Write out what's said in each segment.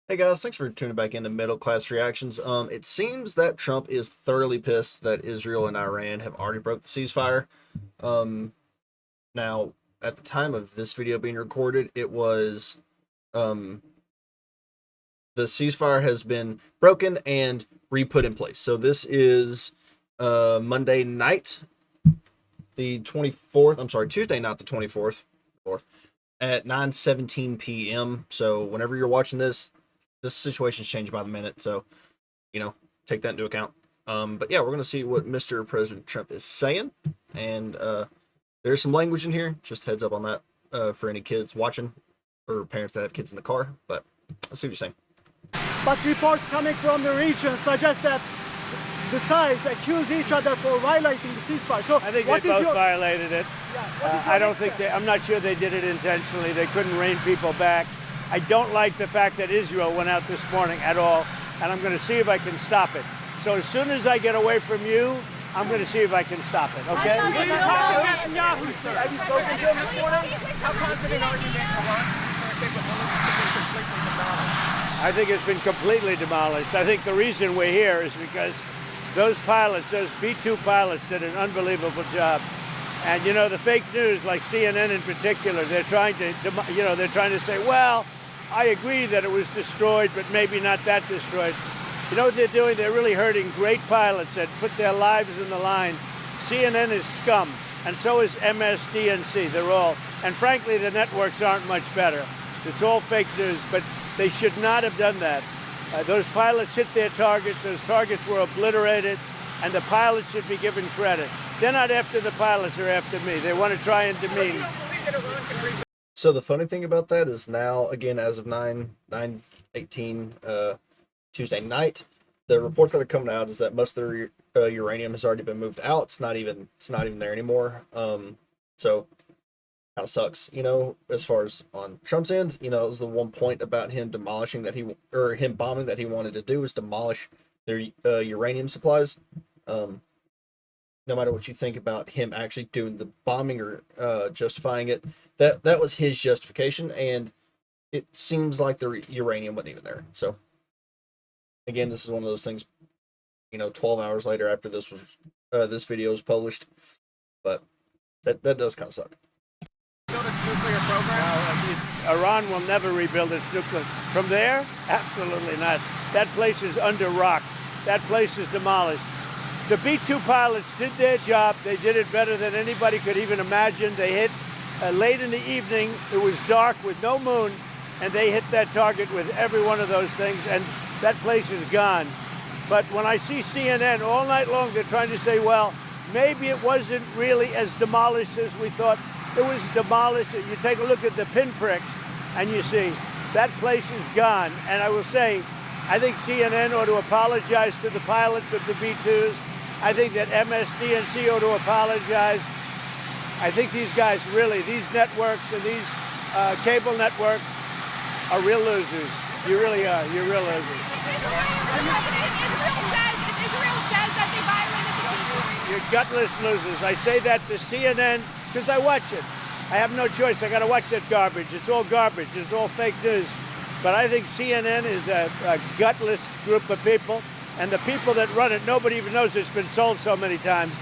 Hey guys, thanks for tuning back into Middle Class Reactions. It seems that Trump is thoroughly pissed that Israel and Iran have already broke the ceasefire. Um, Now, at the time of this video being recorded, it was um, the ceasefire has been broken and re-put in place. So this is Monday night, the 24th. I'm sorry, Tuesday night, the 24th, at 9:17 p.m. So whenever you're watching this situation's changed by the minute, so take that into account. But yeah, we're gonna see what Mr. President Trump is saying, and there's some language in here. Just heads up on that for any kids watching or parents that have kids in the car. But let's see what you're saying. But reports coming from the region suggest that the sides accuse each other for violating the ceasefire. So I think they both violated it. I don't think I'm not sure they did it intentionally. They couldn't rein people back. I don't like the fact that Israel went out this morning at all, and I'm going to see if I can stop it. So as soon as I get away from you, I'm going to see if I can I think it's been completely demolished. I think the reason we're here is because those pilots, those B-2 pilots, did an unbelievable job. And you know, the fake news, like CNN in particular, they're trying to say, well, I agree that it was destroyed, but maybe not that destroyed. You know what they're doing? They're really hurting great pilots that put their lives in the line. CNN is scum, and so is MSDNC. They're all, and frankly, the networks aren't much better. It's all fake news, but they should not have done that. Those pilots hit their targets. Those targets were obliterated, and the pilots should be given credit. They're not after the pilots, they're after me. They want to try and demean. So the funny thing about that is now, again, as of 9/18 Tuesday night, the reports that are coming out is that most of the uranium has already been moved out. It's not even there anymore. So kind of sucks, as far as on Trump's end. That was the one point about him demolishing him bombing that he wanted to do, was demolish their uranium supplies. No matter what you think about him actually doing the bombing or justifying it, that was his justification, and it seems like the uranium wasn't even there. So again, this is one of those things, 12 hours later after this video was published, but that does kind of suck. Nuclear program? Iran will never rebuild its nuclear. From there? Absolutely not. That place is under rock. That place is demolished. The B-2 pilots did their job. They did it better than anybody could even imagine. They hit late in the evening. It was dark with no moon, and they hit that target with every one of those things, and that place is gone. But when I see CNN all night long, they're trying to say, well, maybe it wasn't really as demolished as we thought. It was demolished. You take a look at the pinpricks, and you see that place is gone. And I will say, I think CNN ought to apologize to the pilots of the B-2s. I think that MSDNC ought to apologize. I think these guys really, these networks and these cable networks are real losers. You really are. You're real losers. Israel says that they violated the peace. You're gutless losers. I say that to CNN because I watch it. I have no choice. I got to watch that garbage. It's all garbage. It's all fake news. But I think CNN is a gutless group of people. And the people that run it, nobody even knows it's been sold so many times.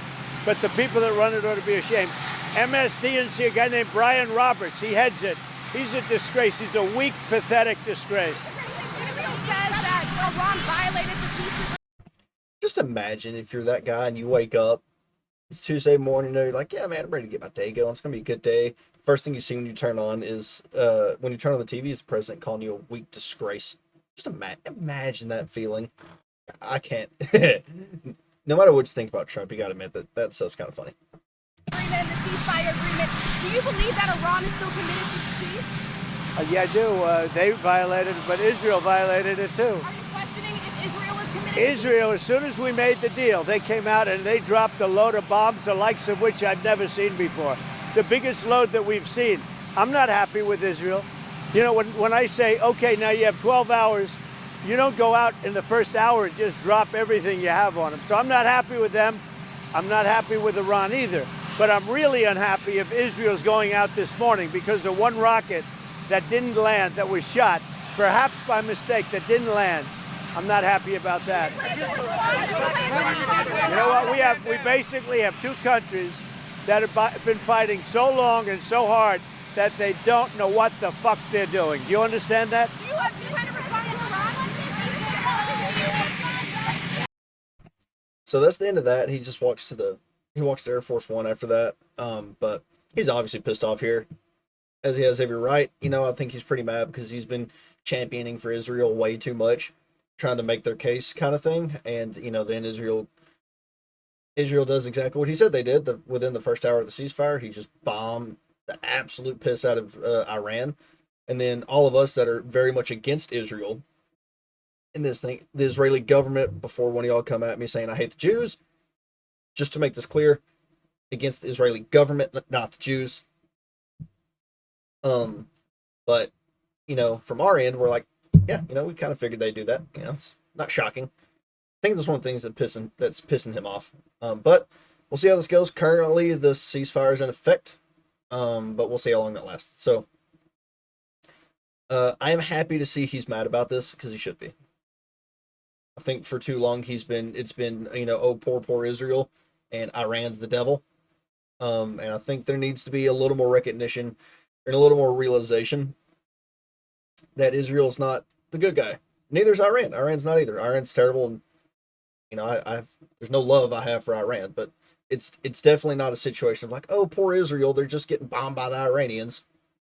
But the people that run it ought to be ashamed. MSDNC, a guy named Brian Roberts, he heads it. He's a disgrace. He's a weak, pathetic disgrace. Israel says that Iran violated the peace. Just imagine if you're that guy and you wake up, it's Tuesday morning, you're like, yeah, man, I'm ready to get my day going. It's going to be a good day. First thing you see when you turn on is, when you turn on the TV, is the president calling you a weak disgrace. Just imagine that feeling. I can't. No matter what you think about Trump, you got to admit that stuff's kind of funny. Agreement, the ceasefire agreement. Do you believe that Iran is still committed to peace? Yeah, I do. They violated it, but Israel violated it too. Are you questioning if Israel is committed? Israel, as soon as we made the deal, they came out and they dropped a load of bombs, the likes of which I've never seen before. The biggest load that we've seen. I'm not happy with Israel. You know, when I say, okay, now you have 12 hours, you don't go out in the first hour and just drop everything you have on them. So I'm not happy with them. I'm not happy with Iran either. But I'm really unhappy if Israel's going out this morning because the one rocket that didn't land, that was shot, perhaps by mistake, that didn't land. I'm not happy about that. You know what? We basically have two countries that have been fighting so long and so hard that they don't know what the fuck they're doing. Do you understand that? Do you kind of respond to Iran on this? So that's the end of that. He just walks to Air Force One after that. But he's obviously pissed off here, as he has every right. You know, I think he's pretty mad because he's been championing for Israel way too much, trying to make their case kind of thing. And, you know, then Israel does exactly what he said they did. Within the first hour of the ceasefire, he just bombed the absolute piss out of Iran. And then all of us that are very much against Israel in this thing, the Israeli government, before one of y'all come at me saying I hate the Jews, just to make this clear, against the Israeli government, not the Jews. But, you know, from our end, we're like, yeah, you know, we kind of figured they'd do that. You know, it's not shocking. I think that's one of the things that's pissing him off. But we'll see how this goes. Currently, the ceasefire is in effect, but we'll see how long that lasts. So, I am happy to see he's mad about this, because he should be. I think for too long it's been, you know, oh, poor Israel, and Iran's the devil. And I think there needs to be a little more recognition and a little more realization that Israel's not the good guy. Neither is Iran. Iran's not either. Iran's terrible, and you know, there's no love I have for Iran, but it's definitely not a situation of like, oh, poor Israel, they're just getting bombed by the Iranians.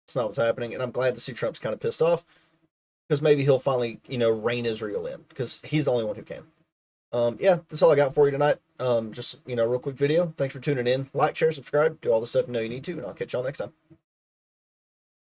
It's not what's happening, and I'm glad to see Trump's kind of pissed off, because maybe he'll finally, you know, rein Israel in, because he's the only one who can. Yeah, that's all I got for you tonight. Just, you know, real quick video. Thanks for tuning in. Like, share, subscribe, do all the stuff you know you need to, and I'll catch y'all next time.